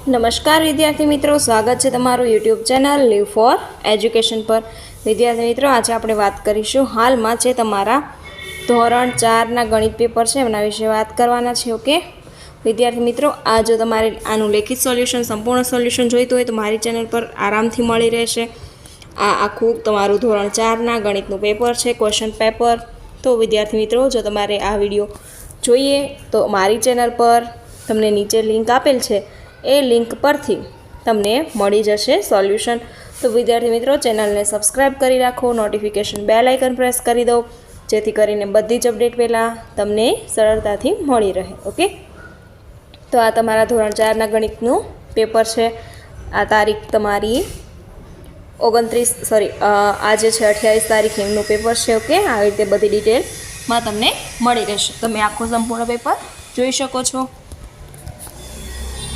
નમસ્કાર વિદ્યાર્થી મિત્રો, સ્વાગત છે તમારું YouTube channel live for education પર। વિદ્યાર્થી મિત્રો, આજે આપણે વાત કરીશું હાલમાં છે તમારા ધોરણ 4ના ગણિત પેપર છે એના વિશે વાત કરવાના છે। ઓકે વિદ્યાર્થી મિત્રો, આ જો તમારે આનું લેખિત સોલ્યુશન સંપૂર્ણ સોલ્યુશન જોઈતું હોય તો મારી ચેનલ પર આરામથી મળી રહેશે। આ આખું તમારું ધોરણ 4ના ગણિતનું પેપર છે, ક્વેશ્ચન પેપર। તો વિદ્યાર્થી મિત્રો, જો તમારે આ વિડીયો જોઈએ તો મારી ચેનલ પર તમને નીચે લિંક આપેલ છે, એ લિંક પરથી તમને મળી જશે સોલ્યુશન। તો વિદ્યાર્થી મિત્રો, ચેનલને સબસ્ક્રાઈબ કરી રાખો, નોટિફિકેશન બેલ આઇકન પ્રેસ કરી દો, જેથી કરીને બધી જ અપડેટ પહેલાં તમને સરળતાથી મળી રહે। ઓકે, તો આ તમારા ધોરણ 4ના ગણિતનું પેપર છે। આ તારીખ તમારી આજે છે 28 તારીખ એમનું પેપર છે। ઓકે, આવી રીતે બધી ડિટેલમાં તમને મળી રહેશે, તમે આખું સંપૂર્ણ પેપર જોઈ શકો છો।